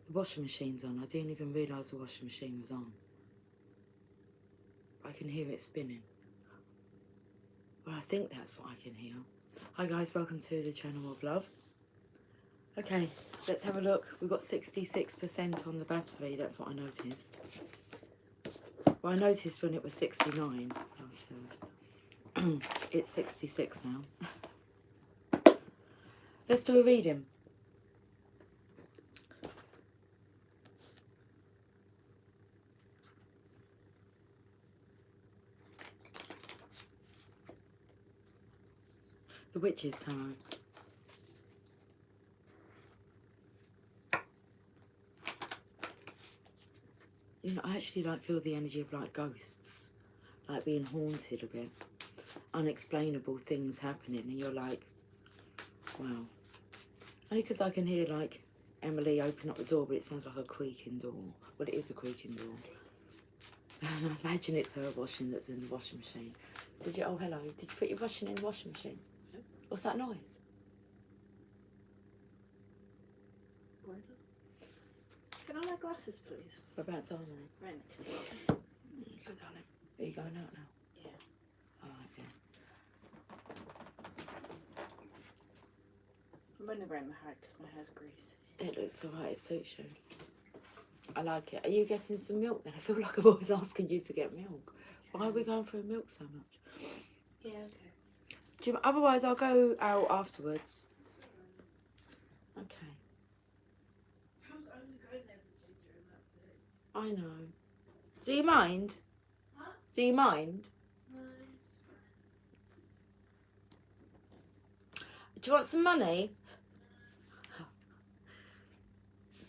The washing machine's on. I didn't even realise the washing machine was on. I can hear it spinning. Well, I think that's what I can hear. Hi guys, welcome to the channel of love. Okay, let's have a look. We've got 66% on the battery. That's what I noticed. Well, I noticed when it was 69, but it's 66 now. Let's do a reading. The Witch's Tarot. You know, I actually like feel the energy of like ghosts, like being haunted a bit, unexplainable things happening, and you're like, wow. Only because I can hear like Emily open up the door, but it sounds like a creaking door. Well, it is a creaking door. And I imagine it's her washing that's in the washing machine. Did you? Oh, hello. Did you put your washing in the washing machine? No. What's that noise? Can I wear glasses, please? Whereabouts are they? Right next to you. Go, darling. Are you going out now? Yeah. All right, yeah. I'm only wearing my hat because my hair's greasy. It looks alright. It suits you. I like it. Are you getting some milk then? I feel like I'm always asking you to get milk. Why are we going through milk so much? Yeah, okay. Do you, otherwise, I'll go out afterwards. Okay. How's only going there with ginger in that food? I know. Do you mind? Huh? Do you mind? No. Do you want some money?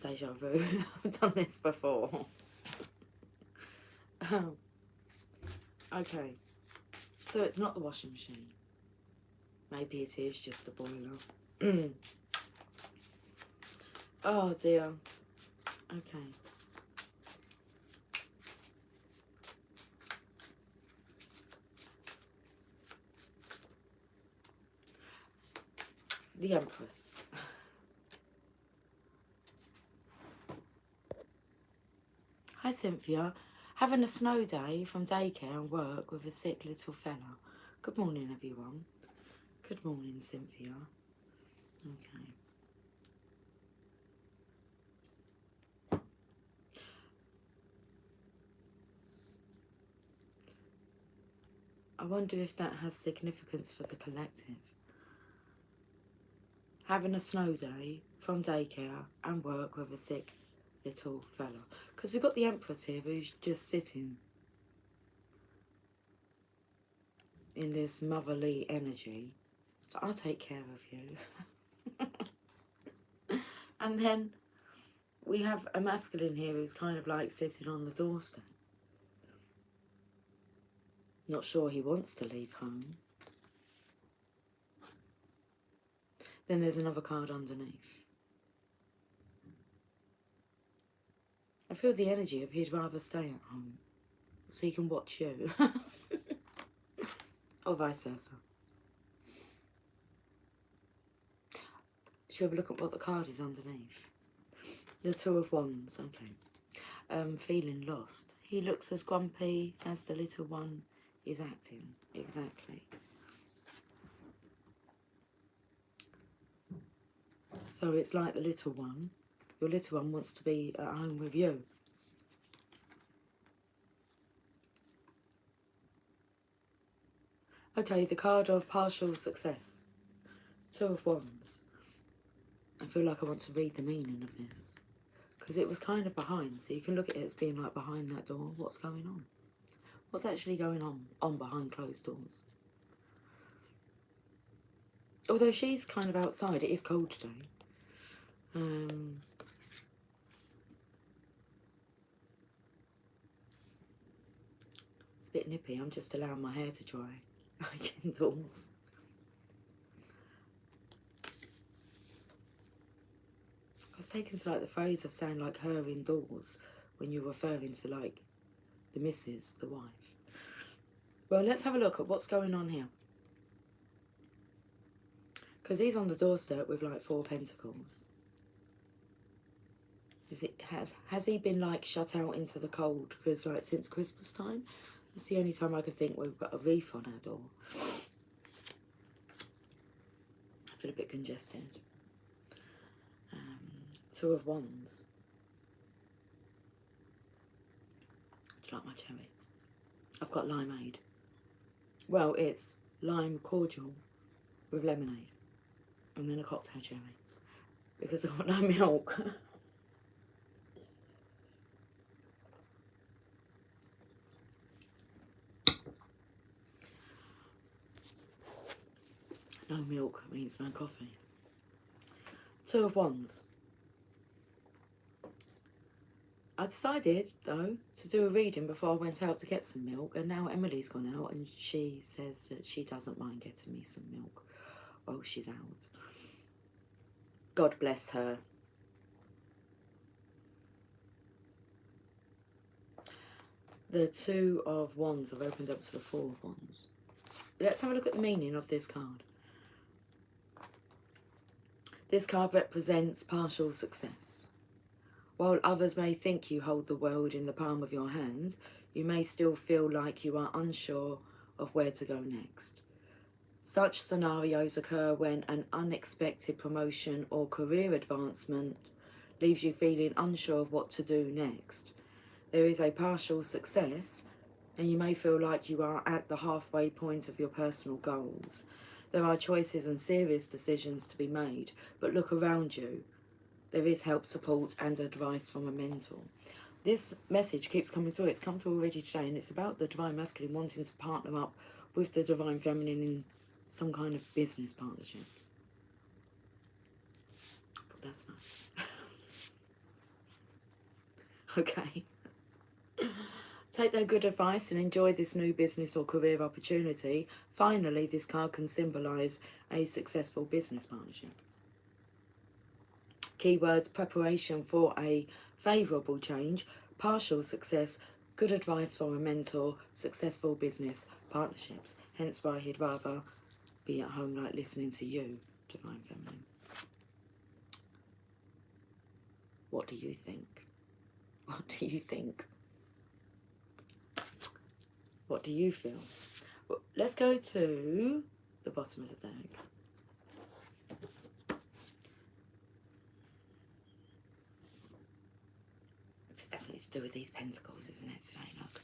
Deja vu. I've done this before. Okay. So it's not the washing machine. Maybe it is just the boiler. Oh dear. Okay. The Empress. Hi Cynthia. Having a snow day from daycare and work with a sick little fella. Good morning everyone. Good morning Cynthia. Okay. I wonder if that has significance for the collective. Having a snow day from daycare and work with a sick little fella. Because we've got the Empress here who's just sitting in this motherly energy. So I'll take care of you. And then we have a masculine here who's kind of like sitting on the doorstep. Not sure he wants to leave home. Then there's another card underneath. I feel the energy of he'd rather stay at home so he can watch you. Or vice versa. Should we have a look at what the card is underneath? The Two of Wands, okay. Feeling lost. He looks as grumpy as the little one is acting. Exactly. So it's like the little one. Your little one wants to be at home with you. Okay, the card of partial success. Two of Wands. I feel like I want to read the meaning of this. Because it was kind of behind, so you can look at it as being like behind that door. What's going on? What's actually going on behind closed doors? Although she's kind of outside, it is cold today. It's a bit nippy. I'm just allowing my hair to dry, like indoors. I was taken to like the phrase of saying like her indoors when you're referring to like the missus, the wife. Well, let's have a look at what's going on here. Because he's on the doorstep with like 4 pentacles. Has he been like shut out into the cold? Because like since Christmas time, that's the only time I could think we've got a reef on our door. I feel a bit congested. Two of Wands. Do you like my cherry? I've got limeade. Well, it's lime cordial with lemonade. And then a cocktail cherry. Because I've got no milk. No milk means no coffee. Two of Wands. I decided, though, to do a reading before I went out to get some milk, and now Emily's gone out and she says that she doesn't mind getting me some milk while she's out. God bless her. The Two of Wands have opened up to the Four of Wands. Let's have a look at the meaning of this card. This card represents partial success. While others may think you hold the world in the palm of your hand, you may still feel like you are unsure of where to go next. Such scenarios occur when an unexpected promotion or career advancement leaves you feeling unsure of what to do next. There is a partial success, and you may feel like you are at the halfway point of your personal goals. There are choices and serious decisions to be made, but look around you. There is help, support, and advice from a mentor. This message keeps coming through. It's come through already today, and it's about the Divine Masculine wanting to partner up with the Divine Feminine in some kind of business partnership. But that's nice. Okay. Take their good advice and enjoy this new business or career opportunity. Finally, this card can symbolise a successful business partnership. Keywords: preparation for a favourable change, partial success, good advice from a mentor, successful business partnerships. Hence why he'd rather be at home like listening to you, Divine Feminine. What do you think? What do you think? What do you feel? Well, let's go to the bottom of the deck. It's definitely to do with these pentacles, isn't it, today? Look.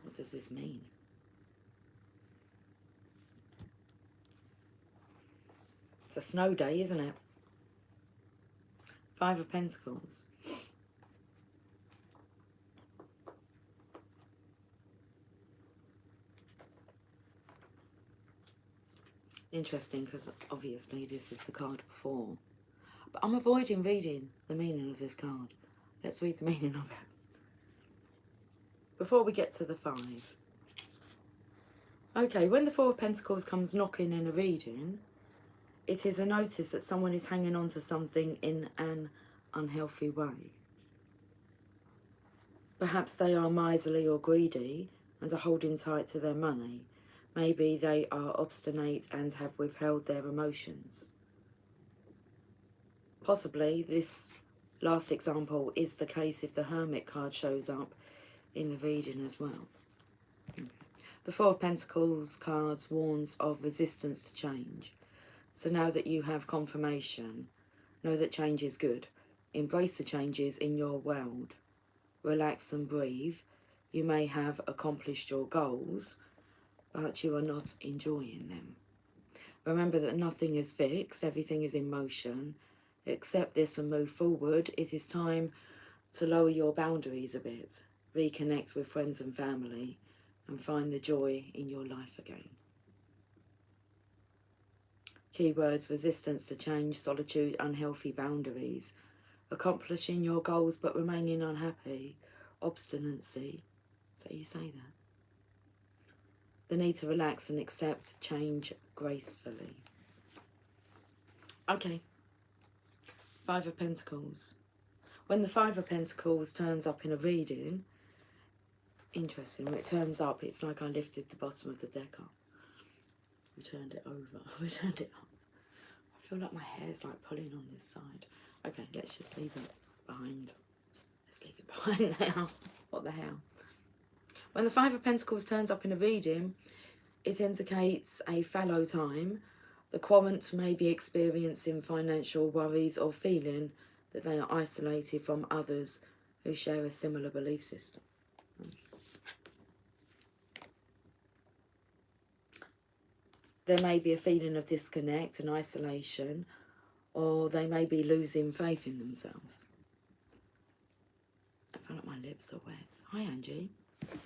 What does this mean? It's a snow day, isn't it? Five of Pentacles. Interesting, because obviously this is the card before. But I'm avoiding reading the meaning of this card. Let's read the meaning of it. Before we get to the five. Okay, when the Four of Pentacles comes knocking in a reading, it is a notice that someone is hanging on to something in an unhealthy way. Perhaps they are miserly or greedy and are holding tight to their money. Maybe they are obstinate and have withheld their emotions. Possibly this last example is the case if the Hermit card shows up in the reading as well. Okay. The Four of Pentacles card warns of resistance to change. So now that you have confirmation, know that change is good. Embrace the changes in your world. Relax and breathe. You may have accomplished your goals, but you are not enjoying them. Remember that nothing is fixed, everything is in motion. Accept this and move forward. It is time to lower your boundaries a bit, reconnect with friends and family, and find the joy in your life again. Keywords: resistance to change, solitude, unhealthy boundaries, accomplishing your goals but remaining unhappy, obstinacy. So you say that. The need to relax and accept change gracefully. Okay. Five of Pentacles. When the Five of Pentacles turns up in a reading, interesting. When it turns up, it's like I lifted the bottom of the deck up. We turned it over. We turned it up. I feel like my hair's like pulling on this side. Okay, let's just leave it behind. Let's leave it behind now. What the hell? When the Five of Pentacles turns up in a reading, it indicates a fallow time. The querent may be experiencing financial worries or feeling that they are isolated from others who share a similar belief system. There may be a feeling of disconnect and isolation, or they may be losing faith in themselves. I feel like my lips are wet. Hi, Angie.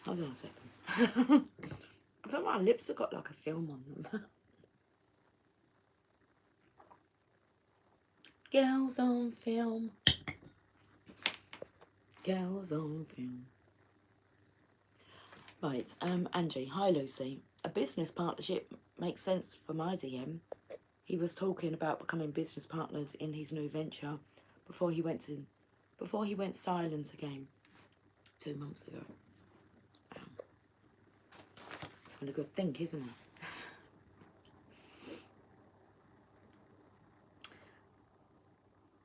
Hold on a second. I feel like my lips have got like a film on them. Girls on film. Girls on film. Right, Angie. Hi, Lucy. A business partnership makes sense for my DM. He was talking about becoming business partners in his new venture before he went silent again 2 months ago. It's having a good think, isn't it?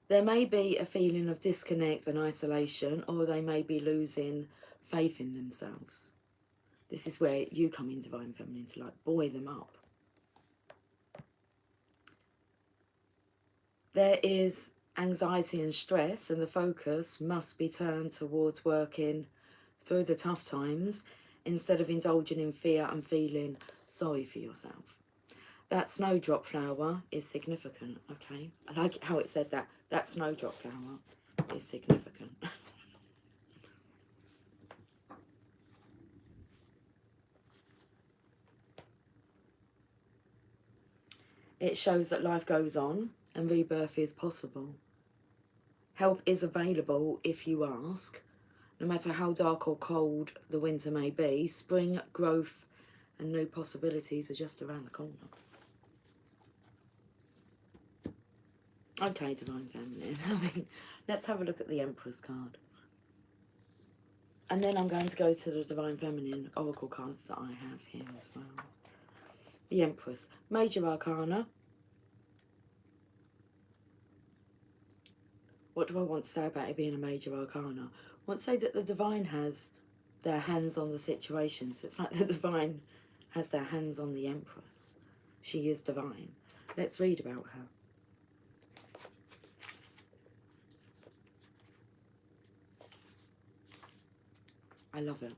There may be a feeling of disconnect and isolation, or they may be losing faith in themselves. This is where you come in, Divine Feminine, to like buoy them up. There is anxiety and stress, and the focus must be turned towards working through the tough times instead of indulging in fear and feeling sorry for yourself. That snowdrop flower is significant, okay? I like how it said that. That snowdrop flower is significant. It shows that life goes on and rebirth is possible. Help is available if you ask. No matter how dark or cold the winter may be, spring, growth and new possibilities are just around the corner. Okay, Divine Feminine. I mean, let's have a look at the Empress card. And then I'm going to go to the Divine Feminine Oracle cards that I have here as well. The Empress. Major Arcana. What do I want to say about it being a Major Arcana? I want to say that the Divine has their hands on the situation. So it's like the Divine has their hands on the Empress. She is divine. Let's read about her. I love it.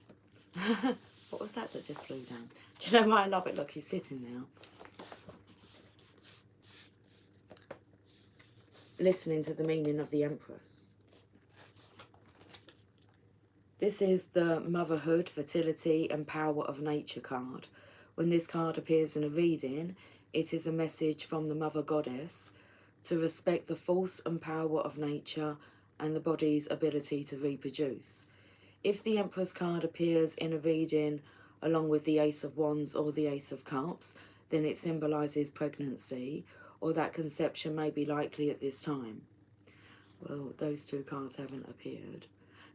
What was that just flew down? Do you know why I love it? Look, he's sitting now. Listening to the meaning of the Empress. This is the motherhood, fertility and power of nature card. When this card appears in a reading, it is a message from the Mother Goddess to respect the force and power of nature and the body's ability to reproduce. If the Empress card appears in a reading along with the Ace of Wands or the Ace of Cups, then it symbolises pregnancy, or that conception may be likely at this time. Well, those two cards haven't appeared.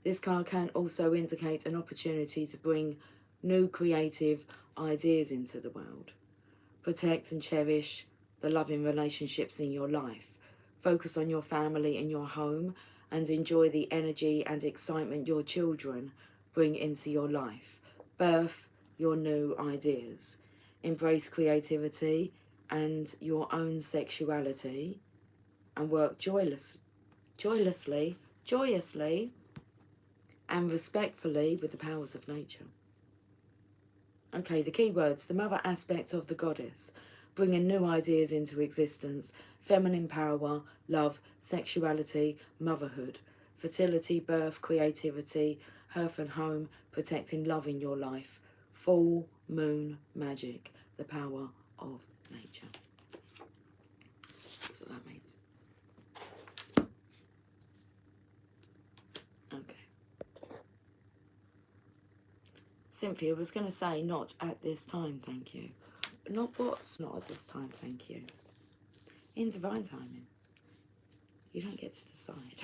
This card can also indicate an opportunity to bring new creative ideas into the world. Protect and cherish the loving relationships in your life. Focus on your family and your home, and enjoy the energy and excitement your children bring into your life. Birth your new ideas. Embrace creativity and your own sexuality, and work joyously and respectfully with the powers of nature. Okay, the key words: the mother aspect of the goddess, bringing new ideas into existence, feminine power, love, sexuality, motherhood, fertility, birth, creativity, hearth and home, protecting love in your life, full moon magic, the power of nature. That's what that means. Okay. Cynthia was going to say not at this time, thank you. Not what's not at this time, thank you. In divine timing. You don't get to decide.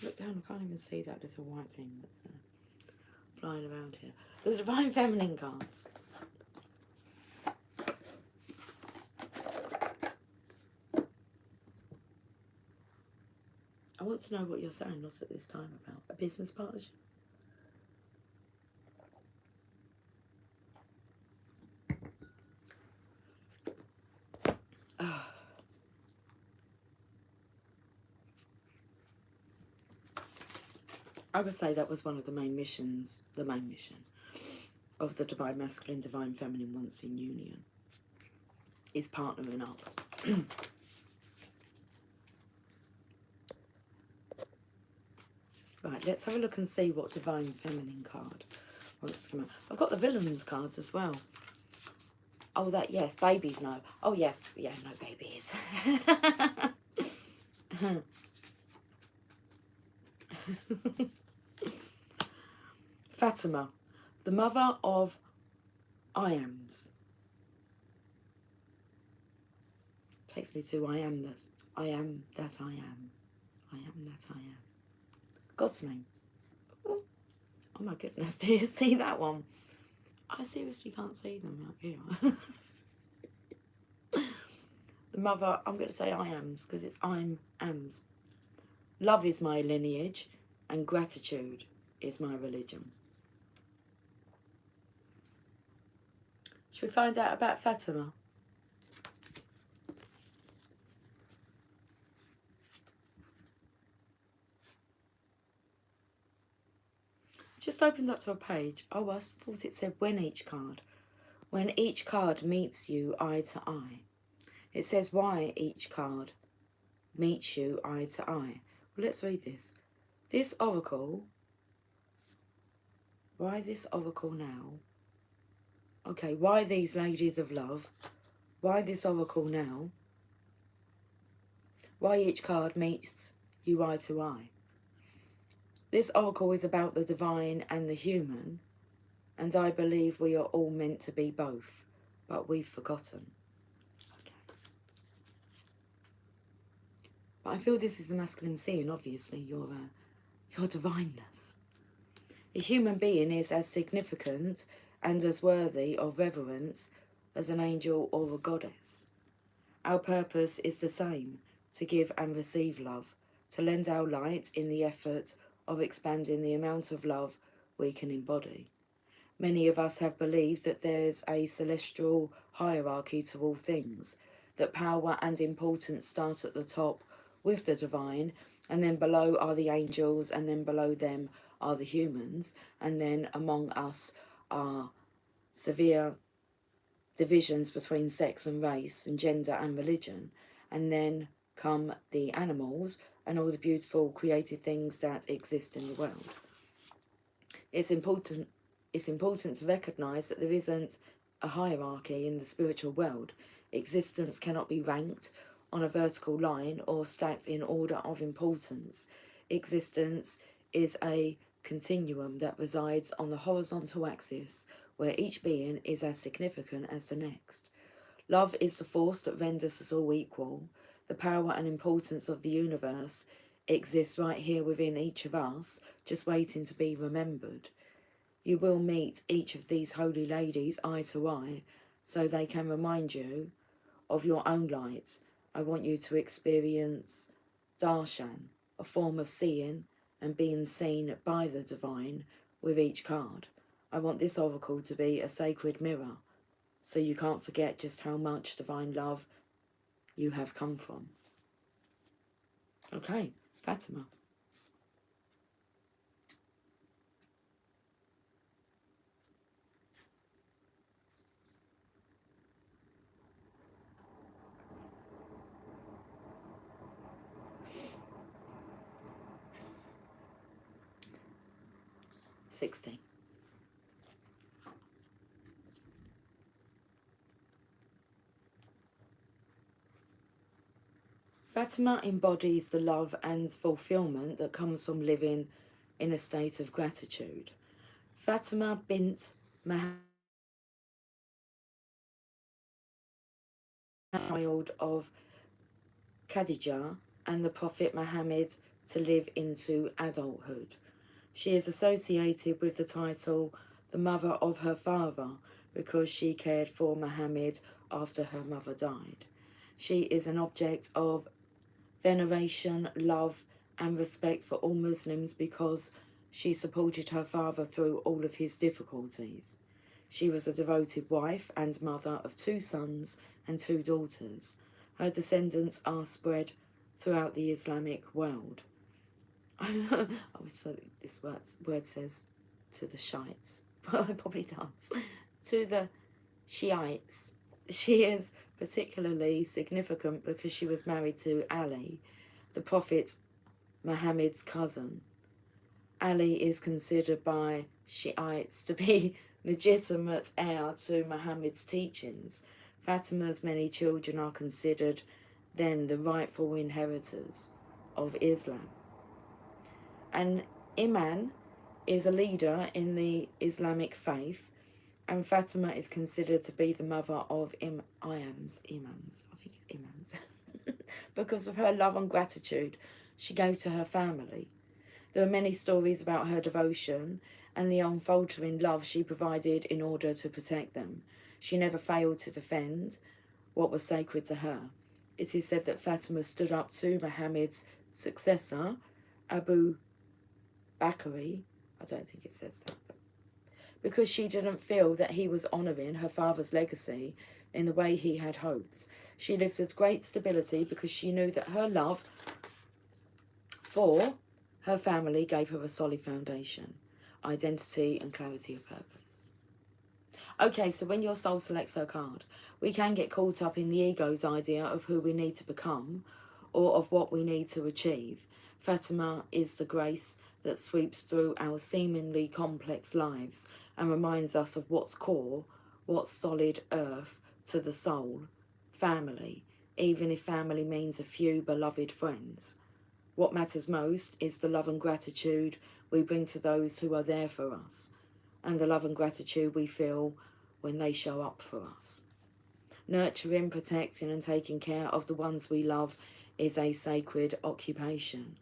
Look down, I can't even see that little white thing that's flying around here. The Divine Feminine cards. I want to know what you're saying, not at this time, about a business partnership. I would say that was one of the main missions, the main mission of the Divine Masculine, Divine Feminine once in union, is partnering up. Right, let's have a look and see what Divine Feminine card wants to come out. I've got the Villains cards as well. Oh, that, yes, babies, no. Oh, yes, yeah, no babies. Fatima, the mother of I-ams. Takes me to I am that I am that I am. I am that I am. God's name. Oh my goodness, do you see that one? I seriously can't see them out here. The mother, I'm going to say I ams because it's I'm ams. Love is my lineage and gratitude is my religion. Should we find out about Fatima? Just opened up to a page. Oh, I thought it said when each card. When each card meets you eye to eye. It says why each card meets you eye to eye. Well, let's read this. This oracle, why this oracle now? Okay, why these ladies of love? Why this oracle now? Why each card meets you eye to eye? This oracle is about the divine and the human, and I believe we are all meant to be both, but we've forgotten. Okay. But I feel this is a masculine seeing, obviously, your divineness. A human being is as significant and as worthy of reverence as an angel or a goddess. Our purpose is the same, to give and receive love, to lend our light in the effort of expanding the amount of love we can embody. Many of us have believed that there's a celestial hierarchy to all things, that power and importance start at the top with the divine, and then below are the angels, and then below them are the humans, and then among us are severe divisions between sex and race and gender and religion, and then come the animals and all the beautiful created things that exist in the world. It's important to recognise that there isn't a hierarchy in the spiritual world. Existence cannot be ranked on a vertical line or stacked in order of importance. Existence is a continuum that resides on the horizontal axis, where each being is as significant as the next. Love is the force that renders us all equal. The power and importance of the universe exists right here within each of us, just waiting to be remembered. You will meet each of these holy ladies eye to eye, so they can remind you of your own light. I want you to experience darshan, a form of seeing and being seen by the divine with each card. I want this oracle to be a sacred mirror, so you can't forget just how much divine love you have come from. Okay, Fatima. $60. Fatima embodies the love and fulfillment that comes from living in a state of gratitude. Fatima bint Muhammad, child of Khadijah and the Prophet Muhammad to live into adulthood. She is associated with the title the mother of her father because she cared for Muhammad after her mother died. She is an object of veneration, love and respect for all Muslims because she supported her father through all of his difficulties. She was a devoted wife and mother of 2 sons and 2 daughters. Her descendants are spread throughout the Islamic world. I always thought this word says to the Shiites. Well, it probably does. To the Shiites. She is particularly significant because she was married to Ali, the Prophet Muhammad's cousin. Ali is considered by Shiites to be legitimate heir to Muhammad's teachings. Fatima's many children are considered then the rightful inheritors of Islam. And Iman is a leader in the Islamic faith, and Fatima is considered to be the mother of Imams, because of her love and gratitude she gave to her family. There are many stories about her devotion and the unfaltering love she provided in order to protect them. She never failed to defend what was sacred to her. It is said that Fatima stood up to Muhammad's successor, Abu Bakr, I don't think it says that, but because she didn't feel that he was honouring her father's legacy in the way he had hoped. She lived with great stability because she knew that her love for her family gave her a solid foundation, identity and clarity of purpose. Okay, so when your soul selects her card, we can get caught up in the ego's idea of who we need to become or of what we need to achieve. Fatima is the grace that sweeps through our seemingly complex lives and reminds us of what's core, what's solid earth to the soul, family, even if family means a few beloved friends. What matters most is the love and gratitude we bring to those who are there for us, and the love and gratitude we feel when they show up for us. Nurturing, protecting and taking care of the ones we love is a sacred occupation.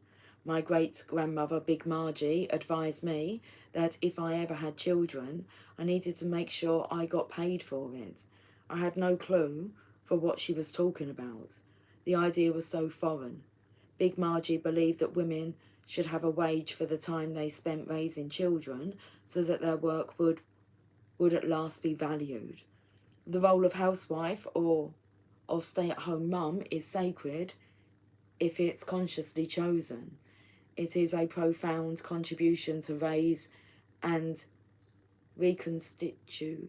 My great-grandmother, Big Margie, advised me that if I ever had children, I needed to make sure I got paid for it. I had no clue for what she was talking about. The idea was so foreign. Big Margie believed that women should have a wage for the time they spent raising children so that their work would at last be valued. The role of housewife or of stay-at-home mum is sacred if it's consciously chosen. It is a profound contribution to raise and reconstitute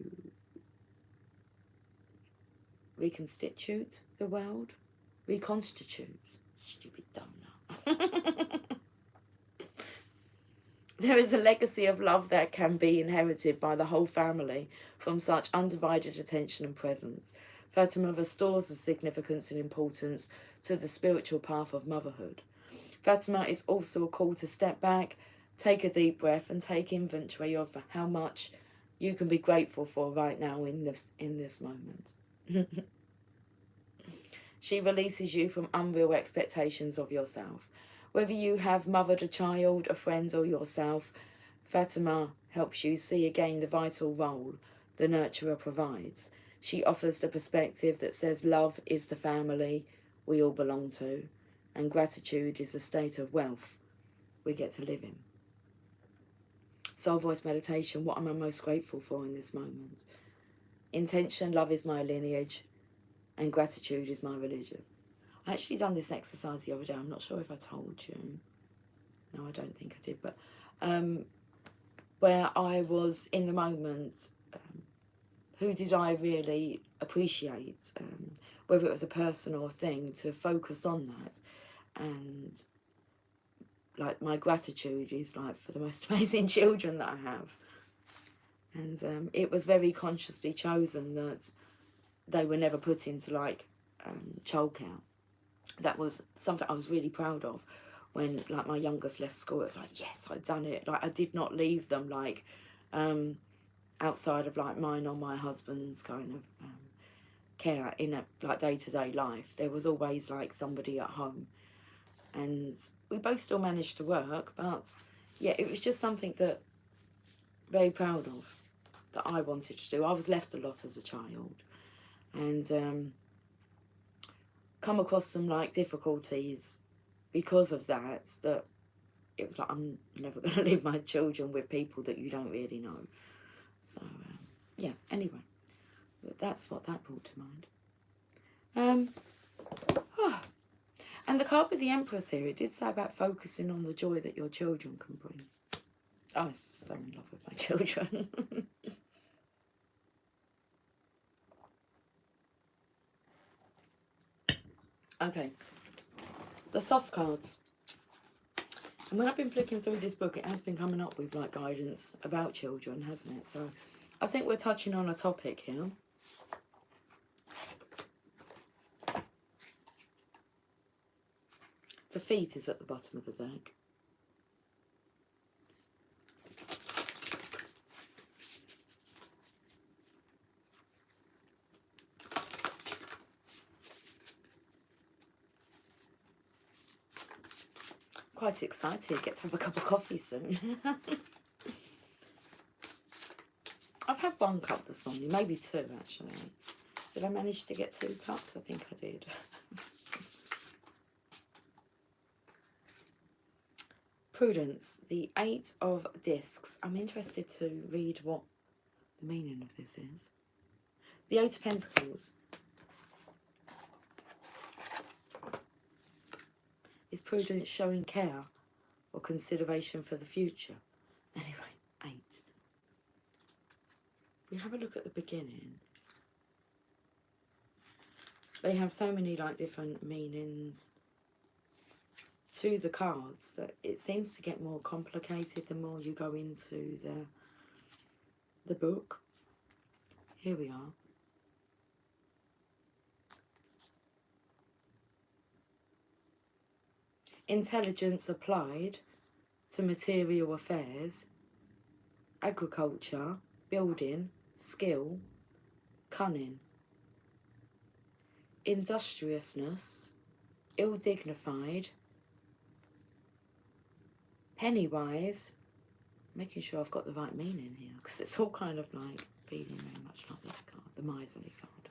the world? Reconstitute. Stupid donut. There is a legacy of love that can be inherited by the whole family from such undivided attention and presence. Fatima restores the significance and importance to the spiritual path of motherhood. Fatima is also a call to step back, take a deep breath and take inventory of how much you can be grateful for right now in this moment. She releases you from unreal expectations of yourself. Whether you have mothered a child, a friend or yourself, Fatima helps you see again the vital role the nurturer provides. She offers the perspective that says love is the family we all belong to, and gratitude is a state of wealth we get to live in. Soul Voice Meditation, what am I most grateful for in this moment? Intention, love is my lineage, and gratitude is my religion. I actually done this exercise the other day. I'm not sure if I told you. No, I don't think I did. But where I was in the moment, who did I really appreciate? Whether it was a person or a thing, to focus on that. And like my gratitude is like for the most amazing children that I have. And it was very consciously chosen that they were never put into like childcare. That was something I was really proud of. When like my youngest left school, it was like, yes, I'd done it. Like I did not leave them like outside of like mine or my husband's kind of care in a like day-to-day life. There was always like somebody at home. and we both still managed to work, but yeah, it was just something that very proud of, that I wanted to do. I was left a lot as a child, and come across some like difficulties because of that, that it was like, I'm never going to leave my children with people that you don't really know. So yeah, anyway, that's what that brought to mind. And the card with the Empress here, it did say about focusing on the joy that your children can bring. I'm so in love with my children. Okay, the Thoth cards. And when I've been flicking through this book, it has been coming up with like guidance about children, hasn't it? So I think we're touching on a topic here. Defeat is at the bottom of the deck. Quite excited. Get to have a cup of coffee soon. I've had one cup this morning, maybe two actually. Did I manage to get 2 cups? I think I did. Prudence, the 8 of Discs. I'm interested to read what the meaning of this is. The 8 of Pentacles. Is prudence showing care or consideration for the future? Anyway, 8. We have a look at the beginning. They have so many like different meanings to the cards that it seems to get more complicated the more you go into the book. Here we are. Intelligence applied to material affairs, agriculture, building, skill, cunning, industriousness, ill-dignified, pennywise, making sure I've got the right meaning here, because it's all kind of like feeling very much like this card, the miserly card.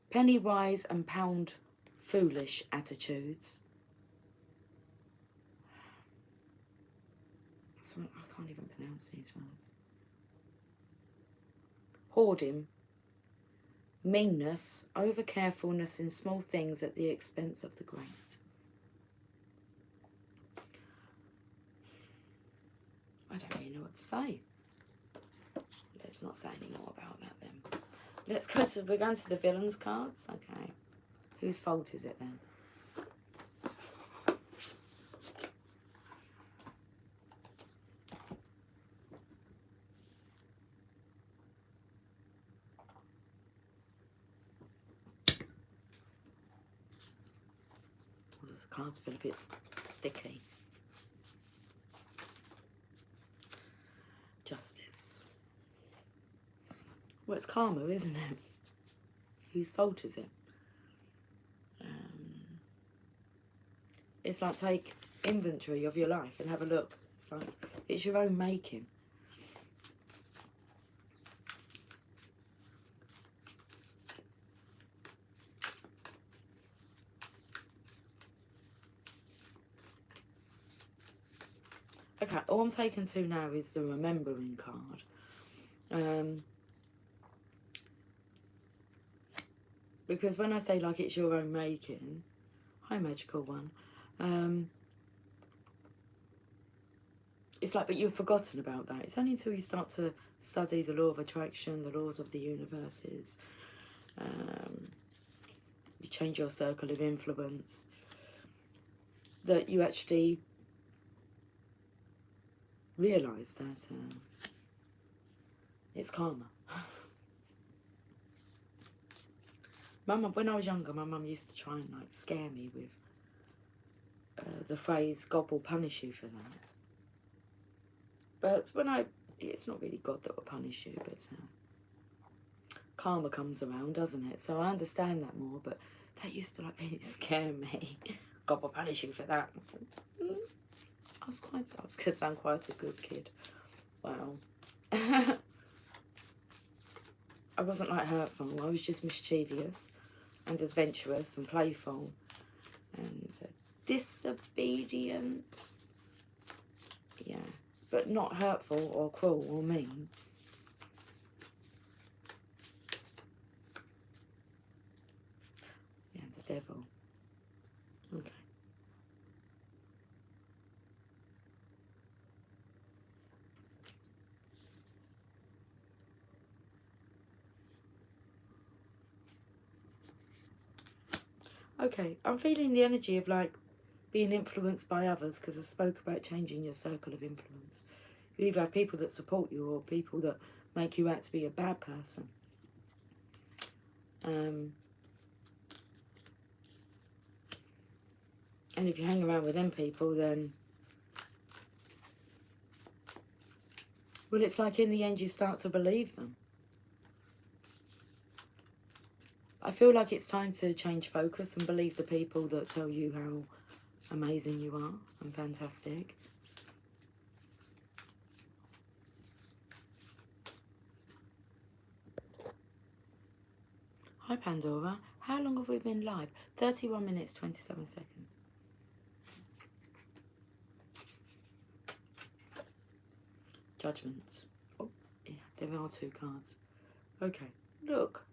Pennywise and pound foolish attitudes. I can't even pronounce these words. Hoarding, meanness, over-carefulness in small things at the expense of the great. I don't really know what to say. Let's not say any more about that then. Let's go to, we're going to the villains cards. Okay. Whose fault is it then? The cards feel a bit sticky. Justice. Well, it's karma, isn't it? Whose fault is it? It's like take inventory of your life and have a look. It's like it's your own making. Okay, all I'm taking to now is the remembering card. Because when I say like it's your own making, hi magical one, it's like, but you've forgotten about that. It's only until you start to study the law of attraction, the laws of the universes, you change your circle of influence, that you actually realise that it's karma. Mum, when I was younger, my mum used to try and like scare me with the phrase "God will punish you for that." But when it's not really God that will punish you, but karma comes around, doesn't it? So I understand that more, but that used to like really scare me. God will punish you for that. Mm, I was because I'm quite a good kid. Wow. I wasn't like hurtful. I was just mischievous and adventurous and playful and disobedient. Yeah, but not hurtful or cruel or mean. Yeah, the devil. Okay. Okay, I'm feeling the energy of like being influenced by others, because I spoke about changing your circle of influence. You either have people that support you or people that make you out to be a bad person. And if you hang around with them people, then, well, it's like in the end you start to believe them. I feel like it's time to change focus and believe the people that tell you how amazing you are and fantastic. Hi Pandora, how long have we been live? 31 minutes, 27 seconds. Judgment. Oh, yeah, there are 2 cards. Okay, look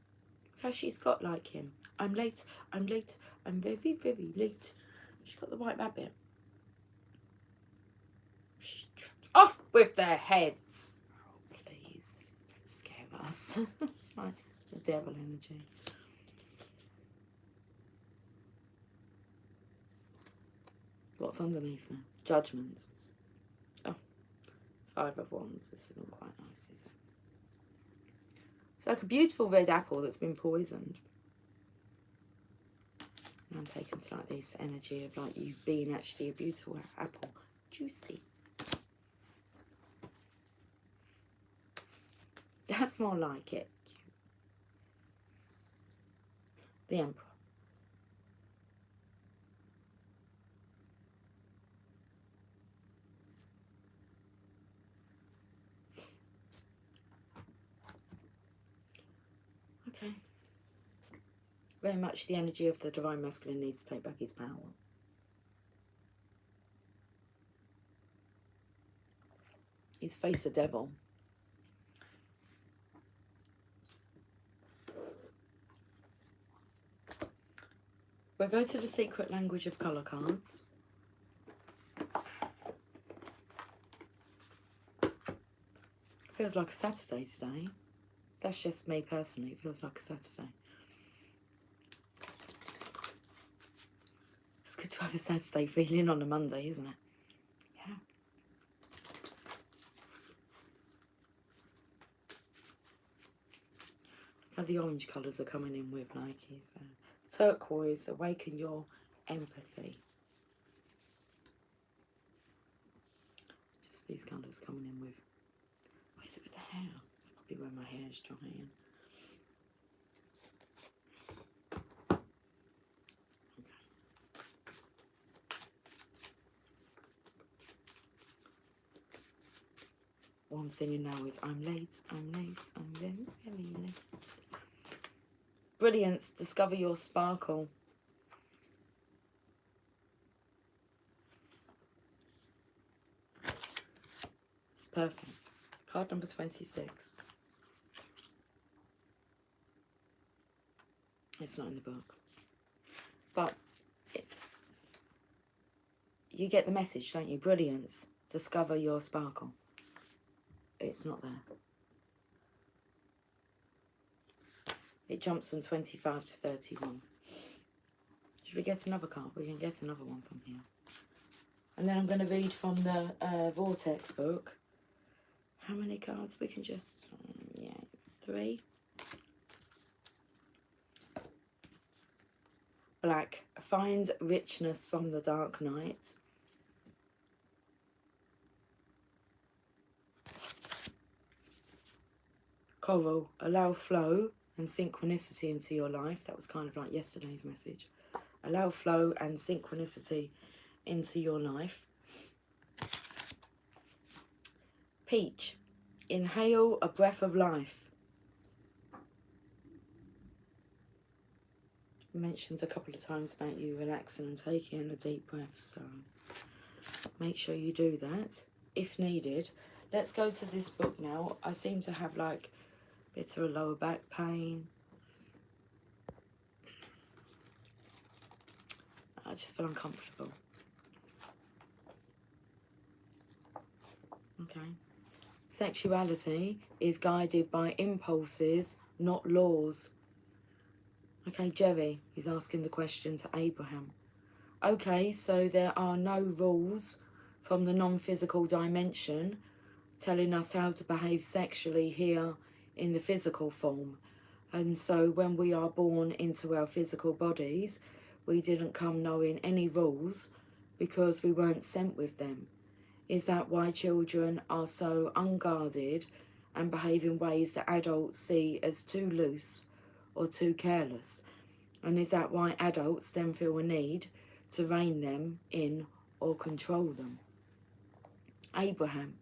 how she's got like him. I'm late, I'm very, very late. She's got the white rabbit. She's off with their heads. Oh, please, don't scare us. It's like the devil energy. What's underneath there? Judgment. Oh, 5 of Wands. This isn't quite nice, is it? It's like a beautiful red apple that's been poisoned. And I'm taken to like this energy of like you being actually a beautiful apple. Juicy. That's more like it. The Emperor. Okay. Very much the energy of the Divine Masculine needs to take back his power. He's faced the devil. We'll go to the secret language of colour cards. Feels like a Saturday today. That's just me personally. It feels like a Saturday. It's good to have a Saturday feeling on a Monday, isn't it? Yeah. Look how the orange colours are coming in with, like, his turquoise, awaken your empathy. Just these colours coming in with. Where's it with the hair? It's probably where my hair is drying. What I'm singing now is I'm late, I'm very, very late. Brilliance, discover your sparkle. It's perfect. Card number 26. It's not in the book. But you get the message, don't you? Brilliance, discover your sparkle. It's not there. It jumps from 25 to 31. Should we get another card? We can get another one from here. And then I'm going to read from the Vortex book. How many cards? We can just... yeah, 3. Black. Find richness from the dark night. Coral. Allow flow and synchronicity into your life. That was kind of like yesterday's message. Allow flow and synchronicity into your life. Peach, inhale a breath of life. I mentioned a couple of times about you relaxing and taking a deep breath, so make sure you do that if needed. Let's go to this book now. I seem to have like a bit of a lower back pain. I just feel uncomfortable. Okay. Sexuality is guided by impulses, not laws. Okay, Jerry, he's asking the question to Abraham. Okay, so there are no rules from the non-physical dimension telling us how to behave sexually here in the physical form. And so when we are born into our physical bodies, we didn't come knowing any rules because we weren't sent with them. Is that why children are so unguarded and behave in ways that adults see as too loose or too careless? And is that why adults then feel a need to rein them in or control them? Abraham,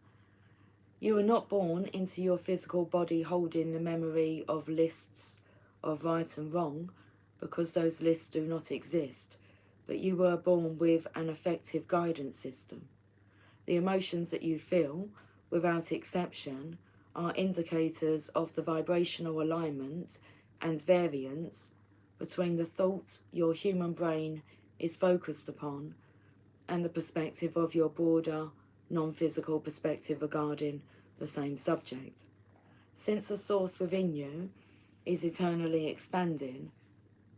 you were not born into your physical body holding the memory of lists of right and wrong, because those lists do not exist, but you were born with an effective guidance system. The emotions that you feel, without exception, are indicators of the vibrational alignment and variance between the thought your human brain is focused upon and the perspective of your broader, non-physical perspective regarding the same subject. Since the source within you is eternally expanding,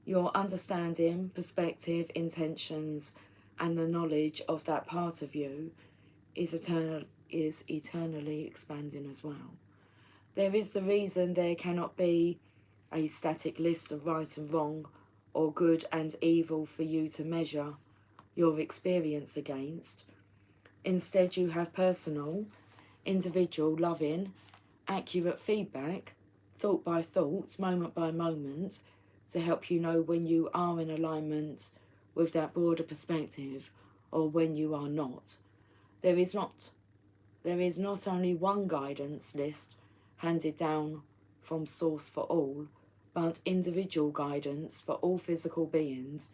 your understanding, perspective, intentions, and the knowledge of that part of you is eternally expanding as well. There is the reason there cannot be a static list of right and wrong or good and evil for you to measure your experience against. Instead, you have personal, individual, loving, accurate feedback, thought by thought, moment by moment, to help you know when you are in alignment with that broader perspective or when you are not. There is not only one guidance list handed down from source for all, but individual guidance for all physical beings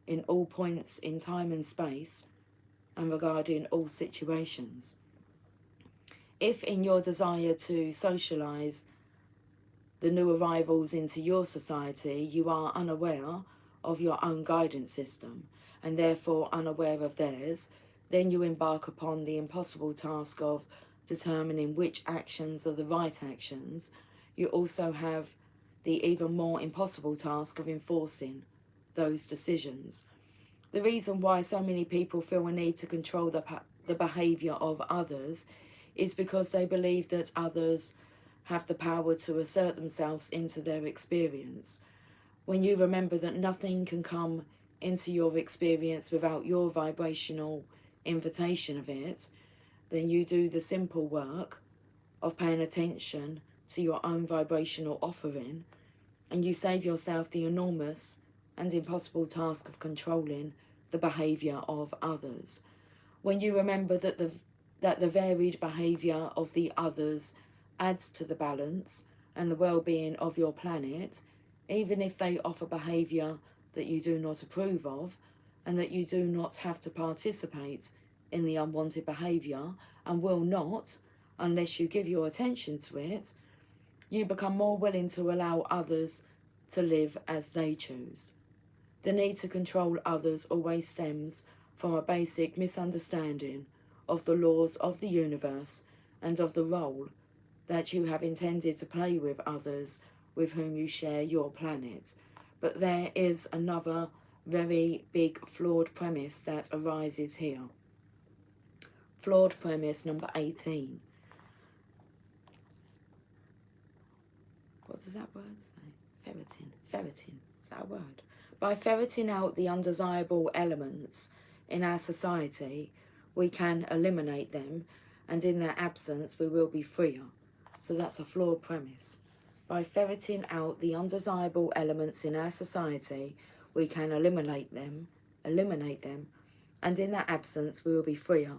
in all points in time and space and regarding all situations. If in your desire to socialise the new arrivals into your society, you are unaware of your own guidance system and therefore unaware of theirs, then you embark upon the impossible task of determining which actions are the right actions. You also have the even more impossible task of enforcing those decisions. The reason why so many people feel a need to control the behaviour of others is because they believe that others have the power to assert themselves into their experience. When you remember that nothing can come into your experience without your vibrational invitation of it, then you do the simple work of paying attention to your own vibrational offering, and you save yourself the enormous and impossible task of controlling the behaviour of others. When you remember that the varied behaviour of the others adds to the balance and the well-being of your planet, even if they offer behaviour that you do not approve of, and that you do not have to participate in the unwanted behaviour and will not unless you give your attention to it, you become more willing to allow others to live as they choose. The need to control others always stems from a basic misunderstanding of the laws of the universe and of the role that you have intended to play with others with whom you share your planet. But there is another very big flawed premise that arises here. Flawed premise number 18. What does that word say? Ferreting. Is that a word? By ferreting out the undesirable elements in our society, we can eliminate them, and in their absence, we will be freer. So that's a flawed premise. By ferreting out the undesirable elements in our society, we can eliminate them, and in that absence we will be freer.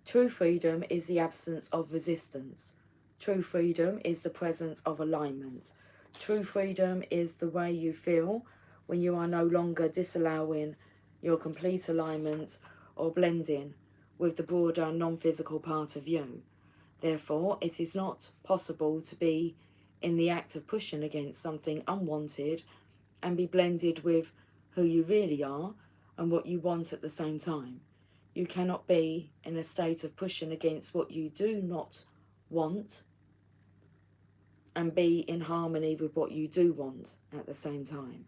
True freedom is the absence of resistance. True freedom is the presence of alignment. True freedom is the way you feel when you are no longer disallowing your complete alignment or blending with the broader non-physical part of you. Therefore, it is not possible to be in the act of pushing against something unwanted and be blended with who you really are and what you want at the same time. You cannot be in a state of pushing against what you do not want and be in harmony with what you do want at the same time.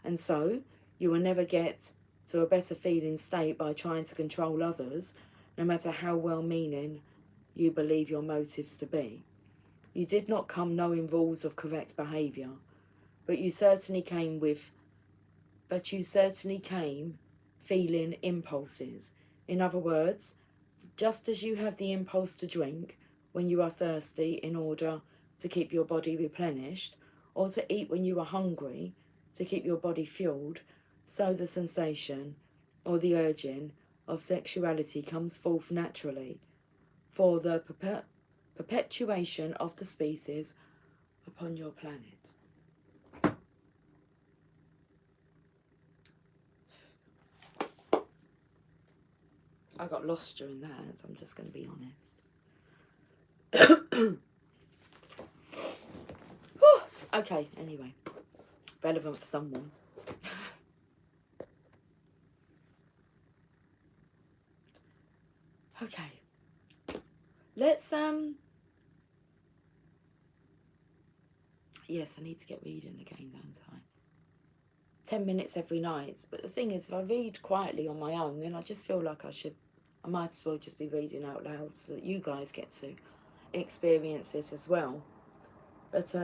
And so you will never get to a better feeling state by trying to control others, no matter how well-meaning you believe your motives to be. You did not come knowing rules of correct behaviour, but you certainly came feeling impulses. In other words, just as you have the impulse to drink when you are thirsty in order to keep your body replenished, or to eat when you are hungry to keep your body fueled, so the sensation or the urging of sexuality comes forth naturally for the perpetuation of the species upon your planet. I got lost during that, so I'm just going to be honest. Okay, anyway. Relevant for someone. Okay. Let's, yes, I need to get reading again, don't I? 10 minutes every night. But the thing is, if I read quietly on my own, then I just feel like I might as well just be reading out loud so that you guys get to experience it as well. But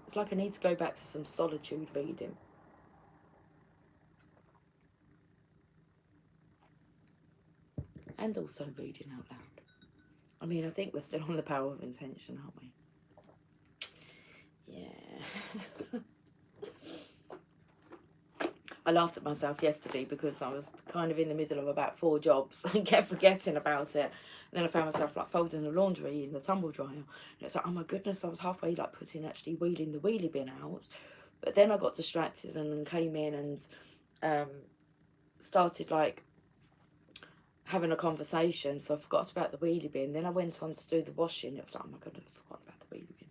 it's like I need to go back to some solitude reading. And also reading out loud. I mean, I think we're still on the power of intention, aren't we? Yeah. I laughed at myself yesterday because I was kind of in the middle of about 4 jobs and kept forgetting about it. And then I found myself like folding the laundry in the tumble dryer. And it's like, oh my goodness, I was halfway like actually wheeling the wheelie bin out. But then I got distracted and then came in and started like having a conversation. So I forgot about the wheelie bin. Then I went on to do the washing. It was like, oh my goodness, I forgot about the wheelie bin.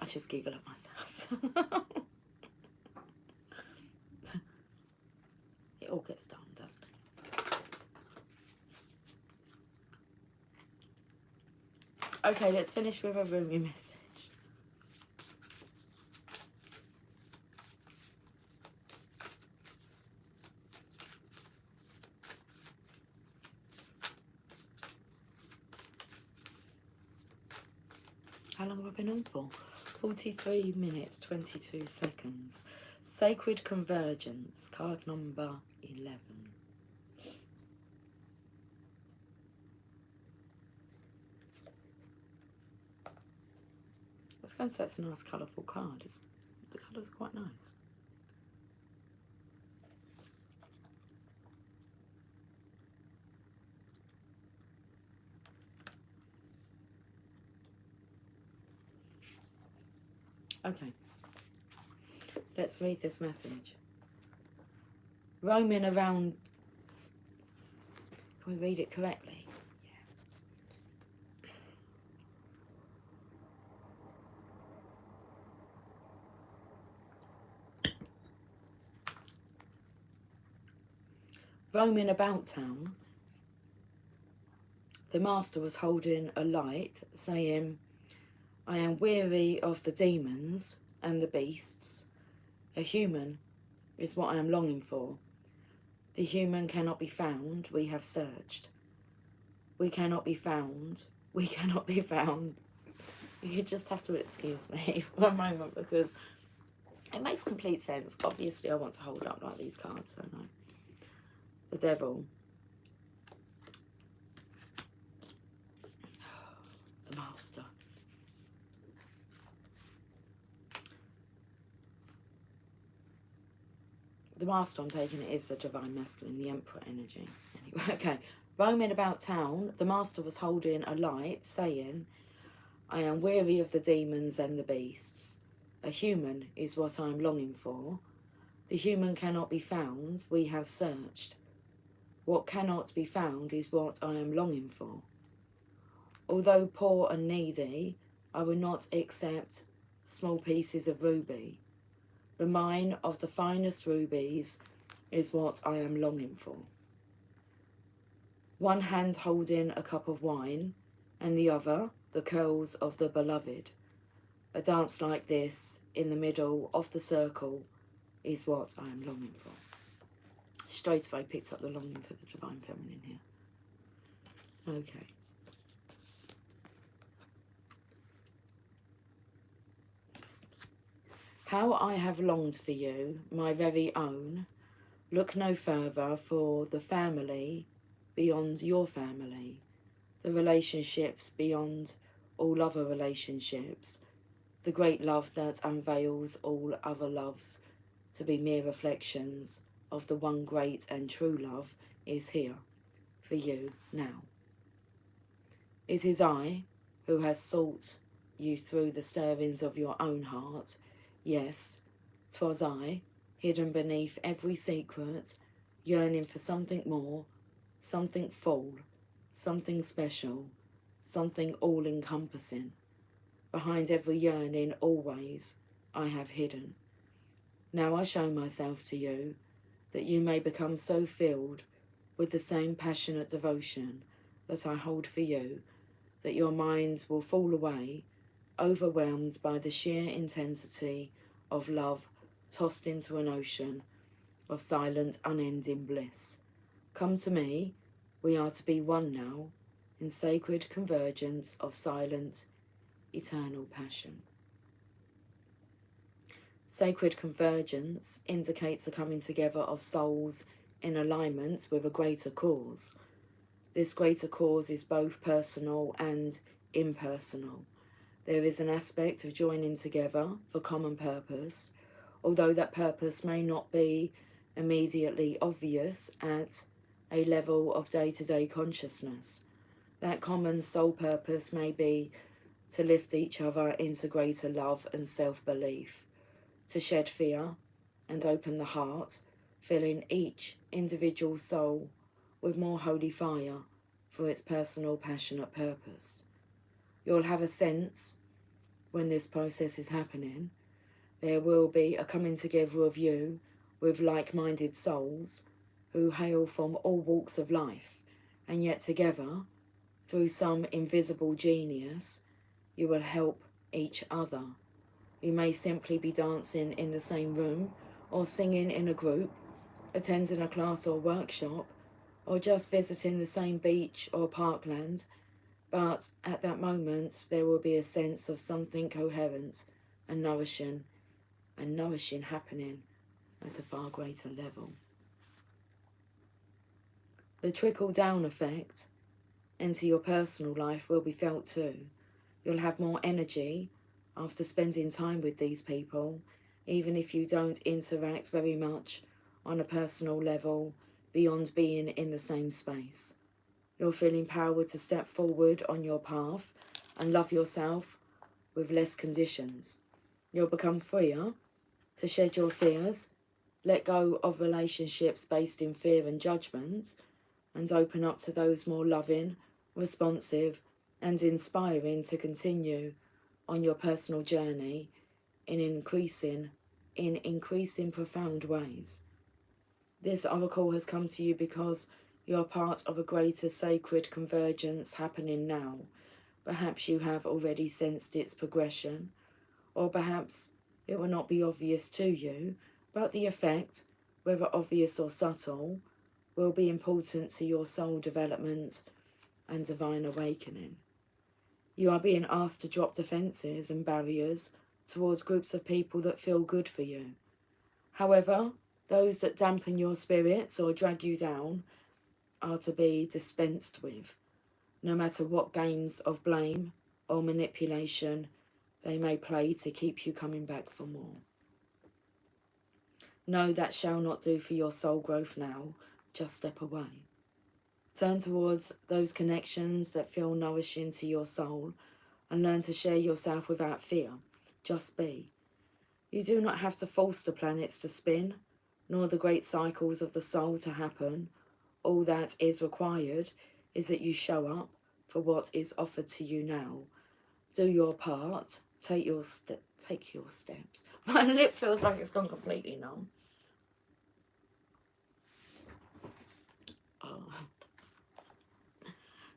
I just giggle at myself. It all gets done, doesn't it? Okay, let's finish with a Rumi message. How long have I been on for? 43 minutes, 22 seconds. Sacred Convergence, card number 11. I was going to say it's a nice colourful card. The colours are quite nice. Okay. Let's read this message. Roaming around. Can we read it correctly? Yeah. Roaming about town, the master was holding a light, saying, I am weary of the demons and the beasts. A human is what I am longing for. The human cannot be found, we have searched. We cannot be found, we cannot be found. You just have to excuse me for a moment because it makes complete sense. Obviously I want to hold up like these cards, don't I? The Devil. The Master. the master I'm taking it is the divine masculine, the emperor energy. Anyway, okay. Roaming about town, the master was holding a light, saying, I am weary of the demons and the beasts. A human is what I am longing for. The human cannot be found, we have searched. What cannot be found is what I am longing for. Although poor and needy, I will not accept small pieces of ruby. The mine of the finest rubies is what I am longing for. One hand holding a cup of wine, and the other the curls of the beloved. A dance like this, in the middle of the circle, is what I am longing for. Straight away picked up the longing for the divine feminine here. Okay. How I have longed for you, my very own. Look no further for the family beyond your family, the relationships beyond all other relationships, the great love that unveils all other loves to be mere reflections of the one great and true love is here for you now. It is I who has sought you through the stirrings of your own heart. Yes, 'twas I, hidden beneath every secret, yearning for something more, something full, something special, something all-encompassing. Behind every yearning always I have hidden. Now I show myself to you, that you may become so filled with the same passionate devotion that I hold for you, that your mind will fall away, overwhelmed by the sheer intensity of love tossed into an ocean of silent, unending bliss. Come to me, we are to be one now, in sacred convergence of silent, eternal passion. Sacred convergence indicates a coming together of souls in alignment with a greater cause. This greater cause is both personal and impersonal. There is an aspect of joining together for common purpose, although that purpose may not be immediately obvious at a level of day-to-day consciousness. That common soul purpose may be to lift each other into greater love and self-belief, to shed fear and open the heart, filling each individual soul with more holy fire for its personal passionate purpose. You'll have a sense when this process is happening. There will be a coming together of you with like-minded souls who hail from all walks of life, and yet together, through some invisible genius, you will help each other. You may simply be dancing in the same room, or singing in a group, attending a class or workshop, or just visiting the same beach or parkland, but at that moment there will be a sense of something coherent and nourishing happening at a far greater level. The trickle-down effect into your personal life will be felt too. You'll have more energy after spending time with these people, even if you don't interact very much on a personal level beyond being in the same space. You'll feel empowered to step forward on your path and love yourself with less conditions. You'll become freer to shed your fears, let go of relationships based in fear and judgment, and open up to those more loving, responsive, and inspiring to continue on your personal journey in increasing profound ways. This oracle has come to you because you are part of a greater sacred convergence happening now. Perhaps you have already sensed its progression, or perhaps it will not be obvious to you, but the effect, whether obvious or subtle, will be important to your soul development and divine awakening. You are being asked to drop defences and barriers towards groups of people that feel good for you. However, those that dampen your spirits or drag you down are to be dispensed with, no matter what games of blame or manipulation they may play to keep you coming back for more. No, that shall not do for your soul growth now. Just step away. Turn towards those connections that feel nourishing to your soul and learn to share yourself without fear. Just be. You do not have to force the planets to spin, nor the great cycles of the soul to happen. All that is required is that you show up for what is offered to you now. Do your part. Take your steps. My lip feels like it's gone completely numb. Oh.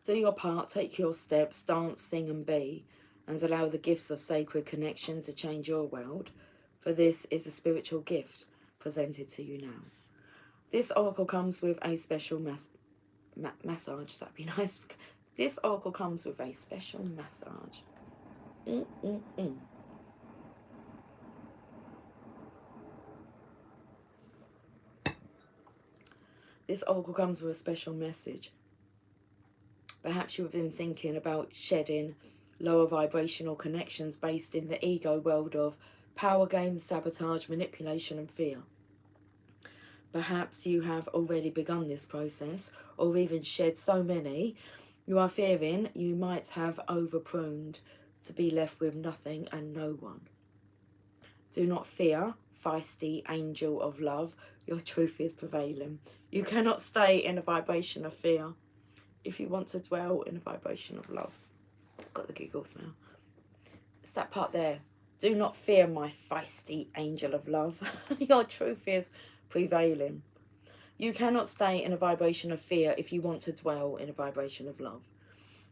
Do your part, take your steps, dance, sing and be, and allow the gifts of sacred connection to change your world, for this is a spiritual gift presented to you now. This oracle comes with a special massage. That'd be nice. This oracle comes with a special massage. This oracle comes with a special message. Perhaps you have been thinking about shedding lower vibrational connections based in the ego world of power games, sabotage, manipulation and fear. Perhaps you have already begun this process or even shed so many you are fearing you might have over-pruned to be left with nothing and no one. Do not fear, feisty angel of love. Your truth is prevailing. You cannot stay in a vibration of fear if you want to dwell in a vibration of love. I've got the giggles now. It's that part there. Do not fear, my feisty angel of love. Your truth is prevailing. You cannot stay in a vibration of fear if you want to dwell in a vibration of love.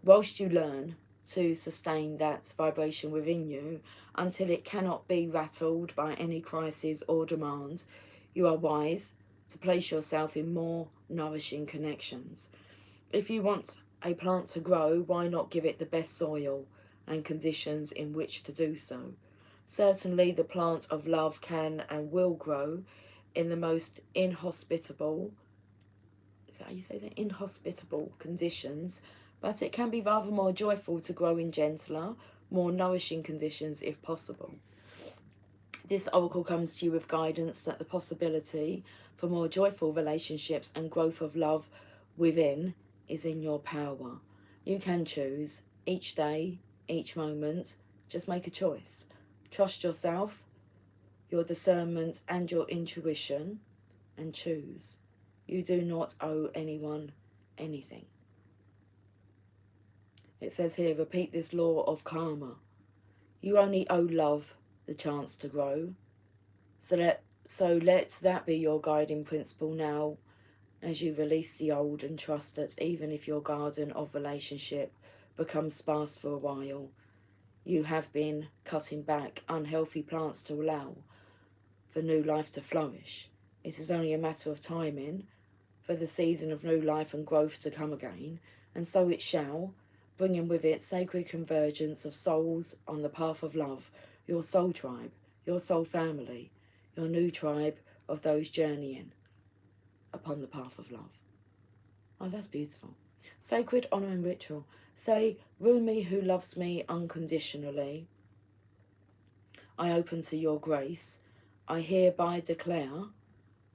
Whilst you learn to sustain that vibration within you until it cannot be rattled by any crisis or demand, you are wise to place yourself in more nourishing connections. If you want a plant to grow, why not give it the best soil and conditions in which to do so? Certainly the plant of love can and will grow in the most inhospitable, is that how you say that? Inhospitable conditions, but it can be rather more joyful to grow in gentler, more nourishing conditions if possible. This oracle comes to you with guidance that the possibility for more joyful relationships and growth of love within is in your power. You can choose each day, each moment. Just make a choice. Trust yourself, your discernment and your intuition, and choose. You do not owe anyone anything. It says here, repeat this law of karma. You only owe love the chance to grow. So let that be your guiding principle now, as you release the old and trust that even if your garden of relationship becomes sparse for a while, you have been cutting back unhealthy plants to allow for new life to flourish. It is only a matter of timing for the season of new life and growth to come again, and so it shall, bringing with it sacred convergence of souls on the path of love, your soul tribe, your soul family, your new tribe of those journeying upon the path of love. Oh, that's beautiful. Sacred honour and ritual. Say, Rumi, who loves me unconditionally, I open to your grace. I hereby declare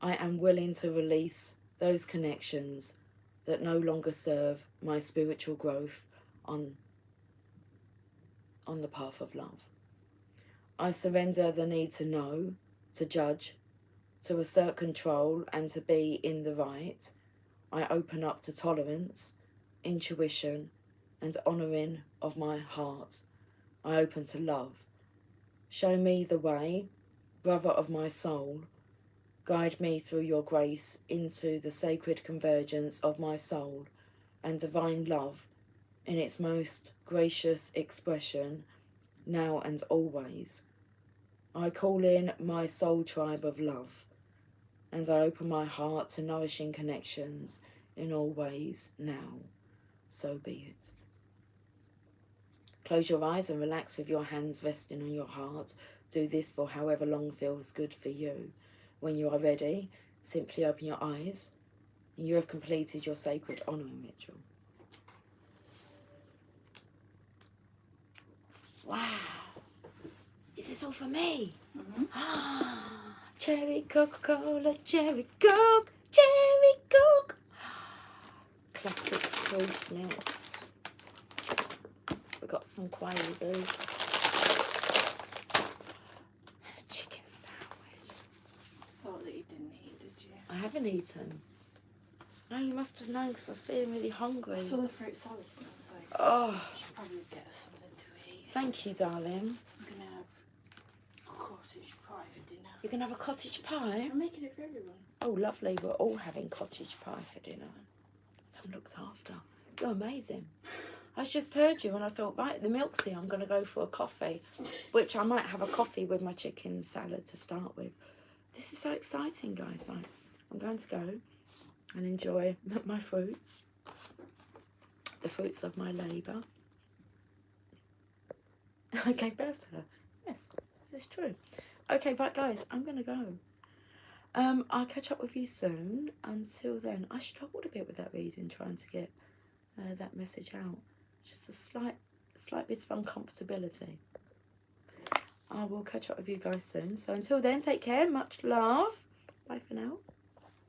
I am willing to release those connections that no longer serve my spiritual growth on the path of love. I surrender the need to know, to judge, to assert control and to be in the right. I open up to tolerance, intuition and honouring of my heart. I open to love. Show me the way, brother of my soul. Guide me through your grace into the sacred convergence of my soul and divine love in its most gracious expression, now and always. I call in my soul tribe of love, and I open my heart to nourishing connections in all ways now. So be it. Close your eyes and relax with your hands resting on your heart. Do this for however long feels good for you. When you are ready, simply open your eyes and you have completed your sacred honouring ritual. Wow. Is this all for me? Mm-hmm. Cherry Coca-Cola, cherry Coke, cherry Coke. Classic fruit mix. We've got some quavers. Chicken sandwich. Thought that you didn't eat, did you? I haven't eaten. No, you must have known because I was feeling really hungry. I saw the fruit salads and I was like, Oh, I should probably get us something to eat. thank you, darling. I'm gonna have cottage pie for dinner. You can have a cottage pie. I'm making it for everyone. Oh, lovely. We're all having cottage pie for dinner. Someone looks after. You're amazing. I just heard you and I thought, right, the milk's here. I'm going to go for a coffee, which I might have a coffee with my chicken salad to start with. This is so exciting, guys. Right, I'm going to go and enjoy my fruits, the fruits of my labour. I gave birth to her. Yes, this is true. Okay, right, guys, I'm going to go. I'll catch up with you soon. Until then, I struggled a bit with that reading, trying to get that message out. Just a slight bit of uncomfortability. I will catch up with you guys soon. So until then, take care. Much love. Bye for now.